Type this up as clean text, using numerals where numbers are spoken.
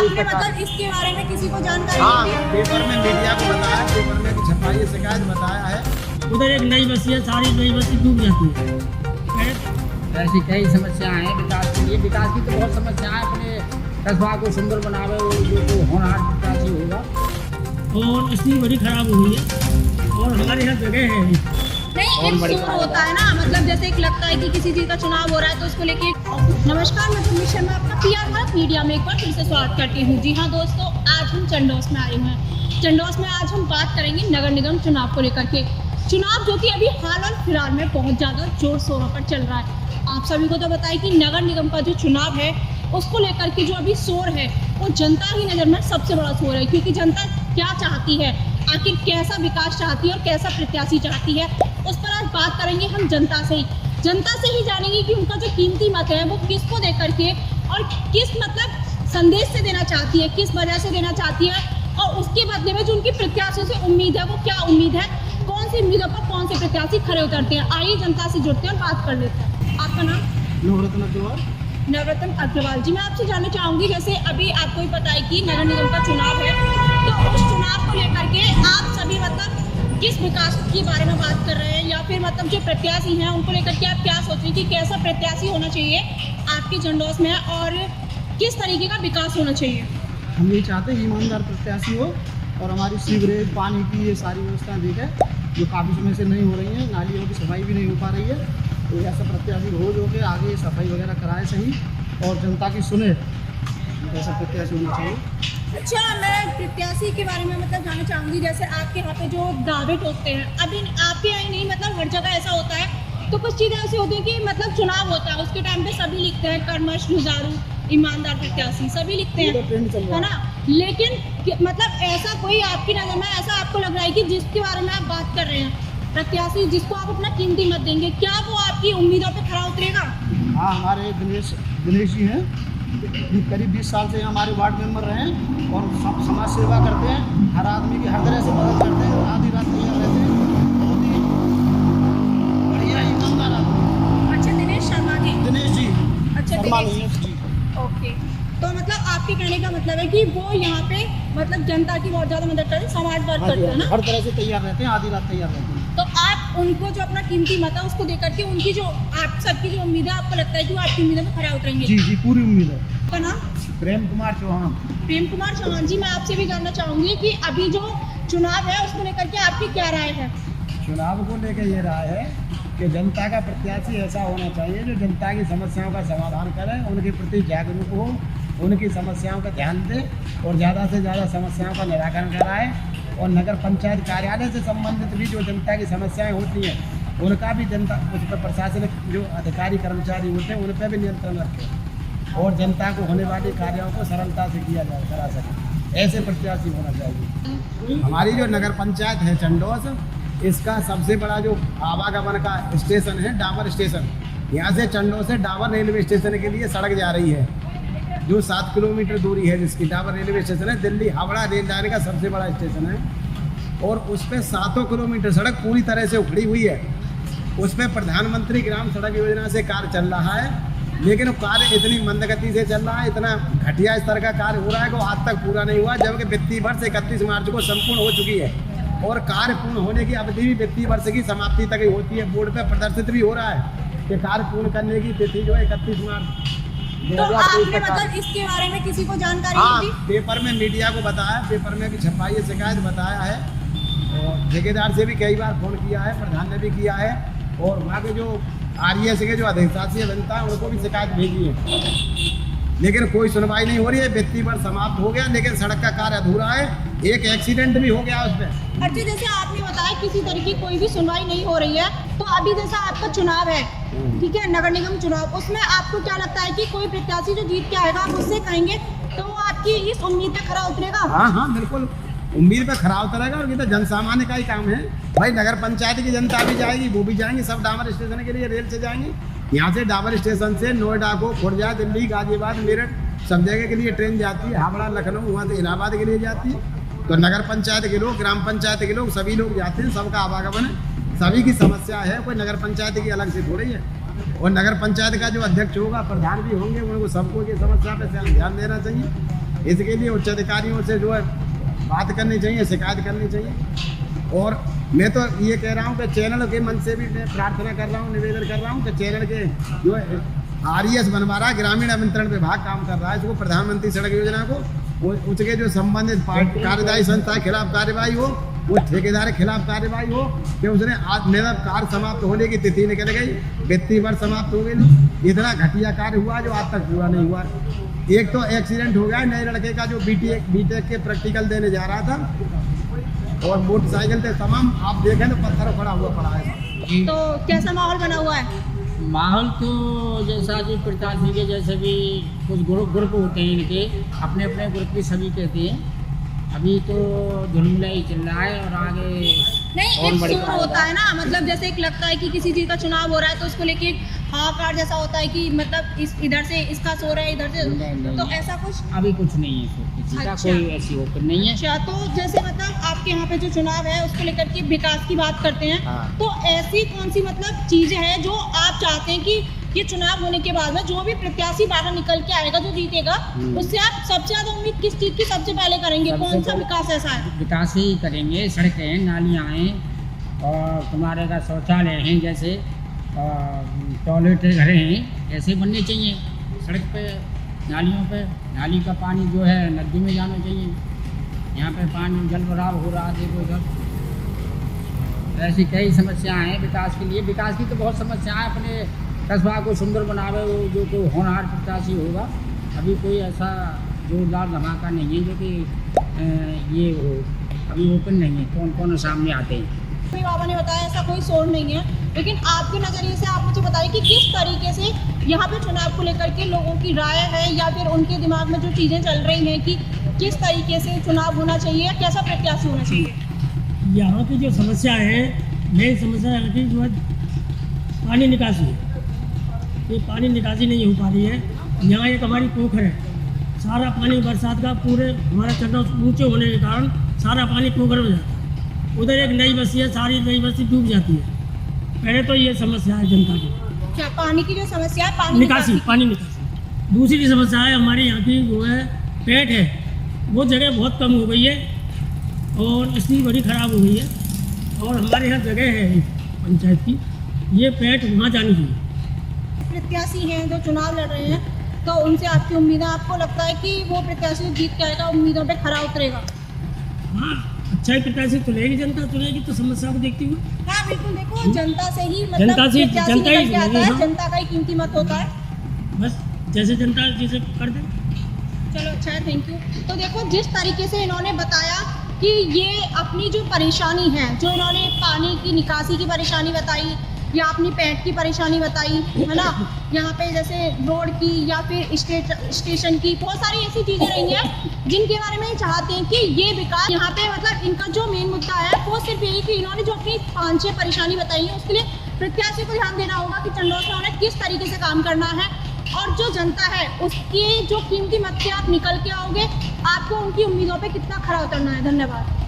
आपने मतलब इसके बारे में किसी को जानकारी हाँ, दी? पेपर में मीडिया को बताया, पेपर में भी छपाई है, शिकायत बताया है। उधर एक नई बस्ती है, सारी नई बस्ती डूब जाती है। ऐसी कई समस्याएं हैं विकास के लिए। विकास की तो बहुत समस्याएं, अपने कस्बा को सुंदर बनावे, वो जो होनहार विकास ही होगा। और स्थिति बड़ी खराब हुई है और हमारे यहाँ जगह है नहीं, एक शोर होता है ना, मतलब जैसे एक लगता है कि किसी चीज का चुनाव हो रहा है तो उसको लेके। नमस्कार, मैं भूमि शर्मा आपका PR भारत मीडिया में एक बार फिर से स्वागत करती हूँ। जी हाँ दोस्तों, आज हम चंडोस में आए हुए हैं। चंडोस में आज हम बात करेंगे नगर निगम चुनाव को लेकर के। चुनाव जो कि अभी हाल और फिलहाल में बहुत ज़्यादा जोर शोरों पर चल रहा है। आप सभी को तो बताइए कि नगर निगम का जो चुनाव है उसको लेकर के जो अभी शोर है वो जनता की नज़र में सबसे बड़ा शोर है, क्योंकि जनता क्या चाहती है, आखिर कैसा विकास चाहती है और कैसा प्रत्याशी चाहती है, उस पर आज बात करेंगे हम जनता से ही जानेंगे कि उनका जो कीमती मत है वो किसको दे करके और किस मतलब संदेश से देना चाहती है, किस वजह से देना चाहती है, और उसके बदले में जो उनकी प्रत्याशियों से उम्मीद है वो क्या उम्मीद है, कौन सी उम्मीदों पर कौन से प्रत्याशी खड़े उतरते हैं। आइए जनता से जुड़ते हैं और बात कर लेते हैं। आपका नाम? नवरत्न अग्रवाल। नवरत्न अग्रवाल जी, मैं आपसे जानना चाहूँगी, जैसे अभी आपको ही पता है कि नगर निगम का चुनाव है, तो उस चुनाव को लेकर के आप सभी मतलब किस विकास के बारे में बात कर रहे हैं, या फिर मतलब जो प्रत्याशी हैं उनको लेकर के आप क्या सोच रहे हैं कि कैसा प्रत्याशी होना चाहिए आपके चंडोस में और किस तरीके का विकास होना चाहिए? हम ये चाहते हैं ईमानदार प्रत्याशी हो और हमारी सीवरेज, पानी की ये सारी व्यवस्थाएं देखें, जो काफ़ी समय से नहीं हो रही हैं, नालियों की सफाई भी नहीं हो पा रही है। तो ऐसा प्रत्याशी रोज हो के आगे सफाई वगैरह कराए सही और जनता की सुने, ऐसा प्रत्याशी होना चाहिए। अच्छा, मैं प्रत्याशी के बारे में मतलब जानना चाहूँगी, जैसे आपके यहाँ पे जो दावे ठोकते हैं, अभी आपके यहाँ ही नहीं मतलब हर जगह ऐसा होता है, तो कुछ चीज़ें ऐसी होती है कि मतलब चुनाव होता है उसके टाइम पे सभी लिखते हैं कर्मठ, जुझारू, ईमानदार प्रत्याशी, सभी लिखते ये तो ट्रेंड चल हैं, रहा है ना। लेकिन मतलब ऐसा कोई आपकी नज़र में ऐसा आपको लग रहा है कि जिसके बारे में आप बात कर रहे हैं, प्रत्याशी जिसको आप अपना कीमती मत देंगे, क्या वो आपकी उम्मीदों पे खरा उतरेगा? हाँ, हमारे दिनेश जी हैं, करीब 20 साल से हमारे वार्ड मेंबर रहे हैं और सब समाज सेवा करते हैं, हर आदमी की हर तरह से मदद करते हैं, आधी रात तैयार रहते हैं, बहुत ही बढ़िया ईमानदार आदमी। अच्छा, दिनेश शर्मा जी। दिनेश जी, अच्छा, शर्मा दिनेश दिनेश जी। ओके, तो मतलब आपके कहने का मतलब है कि वो यहाँ पे मतलब जनता की बहुत ज़्यादा मदद करते हैं, समाज वर्क हाँ जी, करते हैं ना। हर तरह से तैयार रहते हैं, आधी रात तैयार रहते हैं। तो आप उनको जो अपना कीमती मत है उसको देकर के उनकी जो आप सबकी जो उम्मीद है, आपको लगता है कि वो आपकी उम्मीदों में खरा उतरेंगे? जी जी, पूरी उम्मीद है। आपका नाम? प्रेम कुमार चौहान। प्रेम कुमार चौहान जी, मैं आपसे भी जानना चाहूँगी कि अभी जो चुनाव है उसको लेकर के आपकी क्या राय है? चुनाव को लेकर ये राय है कि जनता का प्रत्याशी ऐसा होना चाहिए जो जनता की समस्याओं का समाधान करे, उनके प्रति जागरूक हो, उनकी समस्याओं का ध्यान दे और ज़्यादा से ज़्यादा समस्याओं का निराकरण कराए, और नगर पंचायत कार्यालय से संबंधित भी जो जनता की समस्याएं होती हैं उनका भी जनता उस पर प्रशासनिक जो अधिकारी कर्मचारी होते हैं उन पर भी नियंत्रण रखें और जनता को होने वाले कार्यों को सरलता से किया जाए करा सके, ऐसे प्रत्याशी होना चाहिए। हमारी जो नगर पंचायत है चंडोस, इसका सबसे बड़ा जो आवागमन का स्टेशन है डाबर स्टेशन। यहाँ से चंडोस से डाबर रेलवे स्टेशन के लिए सड़क जा रही है जो 7 किलोमीटर दूरी है, जिसकी डाबर रेलवे स्टेशन है, दिल्ली हावड़ा रेललाइन का सबसे बड़ा स्टेशन है, और उस पर 7 किलोमीटर सड़क पूरी तरह से उखड़ी हुई है। उस पर प्रधानमंत्री ग्राम सड़क योजना से कार्य चल रहा है, लेकिन वो कार्य इतनी मंदगति से चल रहा है, इतना घटिया स्तर का कार्य हो रहा है कि वो आज तक पूरा नहीं हुआ, जबकि वित्तीय वर्ष 31 मार्च को संपूर्ण हो चुकी है और कार्य पूर्ण होने की अवधि भी वित्तीय वर्ष की समाप्ति तक ही होती है। बोर्ड पर प्रदर्शित भी हो रहा है कि कार्य पूर्ण करने की तिथि जो है 31 मार्च। तो आपने मतलब इसके बारे में किसी को जानकारी हाँ, दी? पेपर में मीडिया को बताया, पेपर में भी छपाई है, शिकायत बताया है, और ठेकेदार से भी कई बार फोन किया है, प्रधान ने भी किया है, और वहाँ के जो RES के जो अधिशासी बनता है उनको भी शिकायत भेजी है, लेकिन कोई सुनवाई नहीं हो रही है। वित्तीय वर्ष समाप्त हो गया लेकिन सड़क का कार्य अधूरा है, एक एक्सीडेंट भी हो गया उस पर। अच्छा, जैसे आपने बताया किसी तरह की कोई भी सुनवाई नहीं हो रही है, तो अभी जैसा आपका चुनाव है, ठीक है, नगर निगम चुनाव, उसमें आपको क्या लगता है कि कोई प्रत्याशी जो जीत के आएगा आप उससे कहेंगे तो वो आपकी इस उम्मीद पे खरा उतरेगा? हाँ हाँ, बिल्कुल उम्मीद पे खरा उतरेगा, और ये तो जनसामान्य का ही काम है भाई। नगर पंचायत की जनता भी जाएगी, वो भी जाएंगे, सब डाबर स्टेशन के लिए रेल से जाएंगे। यहाँ से डाबर स्टेशन से नोएडा को, खुर्जा, दिल्ली, गाजियाबाद, मेरठ, सब जगह के लिए ट्रेन जाती है, हावड़ा, लखनऊ, वहाँ से इलाहाबाद के लिए जाती है। तो नगर पंचायत के लोग, ग्राम पंचायत के लोग, सभी लोग जाते हैं, सबका आवागमन है, सभी की समस्या है, कोई नगर पंचायत की अलग से थोड़ी है। और नगर पंचायत का जो अध्यक्ष होगा, प्रधान भी होंगे, उनको सबको की समस्या पे ध्यान देना चाहिए। इसके लिए उच्च अधिकारियों से जो है बात करनी चाहिए, शिकायत करनी चाहिए। और मैं तो ये कह रहा हूँ कि चैनल के मन से भी मैं प्रार्थना कर रहा हूँ, निवेदन कर रहा हूँ कि चैनल के जो है RES बनवा रहा है, ग्रामीण अभियंत्रण विभाग काम कर रहा है, इसको प्रधानमंत्री सड़क योजना को उसके जो संबंधित कार्यदायी संस्था के खिलाफ कार्यवाही हो, वो ठेकेदार के खिलाफ कार्यवाही हो कि उसने आज मेरा कार्य समाप्त होने की तिथि निकल गई, वित्तीय वर्ष समाप्त हो गई। इतना घटिया कार्य हुआ जो आज तक पूरा नहीं हुआ। एक तो एक्सीडेंट हो गया नए लड़के का जो बीटेक के प्रैक्टिकल देने जा रहा था, और मोटरसाइकिल से तमाम आप देखें तो पत्थर पड़ा हुआ पड़ा है। तो कैसा माहौल बना हुआ है? माहौल तो जैसा कि प्रत्याशी के जैसे भी कुछ ग्रुप होते हैं इनके अपने अपने ग्रुप की सभी कहते हैं, अभी तो धुलमिला ही चल रहा है और आगे नहीं, और एक बड़ी शोर होता है ना, मतलब जैसे एक लगता है कि किसी चीज का चुनाव हो रहा है तो उसको लेके हाहाकार जैसा होता है कि मतलब इस इधर से इसका शोर है, इधर से, नहीं। तो ऐसा कुछ अभी कुछ नहीं है, किसी का अच्छा। कोई ऐसी ओपन नहीं है। अच्छा, तो जैसे मतलब आपके यहाँ पे जो चुनाव है उसको लेकर के विकास की बात करते हैं, हाँ। तो ऐसी कौन सी मतलब चीजें हैं जो आप चाहते हैं कि ये चुनाव होने के बाद में जो भी प्रत्याशी बाहर निकल के आएगा, जो जीतेगा, उससे आप सबसे ज्यादा उम्मीद किस चीज की सबसे पहले करेंगे? कौन सा विकास ऐसा है? विकास ही करेंगे, सड़कें हैं, नालियाँ हैं और तुम्हारे का शौचालय हैं, जैसे टॉयलेट घर हैं, ऐसे बनने चाहिए। सड़क पे नालियों पे नाली का पानी जो है नदी में जाना चाहिए। यहाँ पे पानी जल भराव हो रहा है, देखो उधर। ऐसी कई समस्याएं हैं विकास के लिए। विकास की तो बहुत समस्याएं, अपने कस्बा को सुंदर बनावे वो जो कोई होनहार प्रत्याशी होगा। अभी कोई ऐसा जोरदार धमाका नहीं है जो कि ये हो, अभी ओपन नहीं है, कौन कौन सामने आते हैं। अभी बाबा ने बताया ऐसा कोई शोर नहीं है, लेकिन आपके नज़रिए से आप मुझे बताइए कि किस तरीके से यहाँ पे चुनाव को लेकर के लोगों की राय है, या फिर उनके दिमाग में जो चीज़ें चल रही हैं कि किस तरीके से चुनाव होना चाहिए या कैसा प्रत्याशी होना चाहिए? यहाँ की जो समस्या है, मेन समस्या है कि जो है पानी निकासी है। ये पानी निकासी नहीं हो पा रही है। यहाँ एक हमारी पोखर है, सारा पानी बरसात का पूरे हमारा चढ़ना ऊँचे होने के कारण सारा पानी पोखर में जाता है। उधर एक नई बस्ती है, सारी नई बस्ती डूब जाती है। पहले तो ये समस्या है जनता की, क्या पानी की जो समस्या है, पानी निकासी, पानी निकासी। दूसरी समस्या है हमारे यहाँ की जो है पेट है, वो जगह बहुत कम हो गई है और इसकी बड़ी ख़राब हो गई है। और हमारे यहाँ जगह है पंचायत की, ये पेट वहाँ जानी चाहिए। प्रत्याशी हैं जो चुनाव लड़ रहे हैं, तो उनसे आपकी उम्मीद है, आपको लगता है कि वो प्रत्याशी जीत के आएगा, उम्मीदों पे खरा उतरेगा? हाँ, अच्छा ही प्रत्याशी चुनेगी, जनता चुनेगी तो समस्या को देखती हुई। हाँ बिल्कुल, देखो जनता से ही मतलब जनता से- प्रत्याशी जनता ही निकल के आता है, चुनेगी, हाँ। जनता का ही कीमती मत होता है। बस जैसे जनता जैसे कर दे। चलो अच्छा है, थैंक यू। तो देखो जिस तरीके से इन्होंने बताया कि ये अपनी जो परेशानी है, जो इन्होंने पानी की निकासी की परेशानी बताई या अपनी पेट की परेशानी बताई है ना, यहाँ पे जैसे रोड की या फिर स्टेशन की बहुत सारी ऐसी चीज़ें रही हैं जिनके बारे में चाहते हैं कि ये विकास यहाँ पे, मतलब इनका जो मेन मुद्दा है वो सिर्फ यही कि इन्होंने जो अपनी 5-6 परेशानी बताई है उसके लिए प्रत्याशी को ध्यान देना होगा कि चंडोस में उन्हें किस तरीके से काम करना है, और जो जनता है उसके जो कीमती मत से आप निकल के आओगे, आपको उनकी उम्मीदों पे कितना खरा उतरना है। धन्यवाद।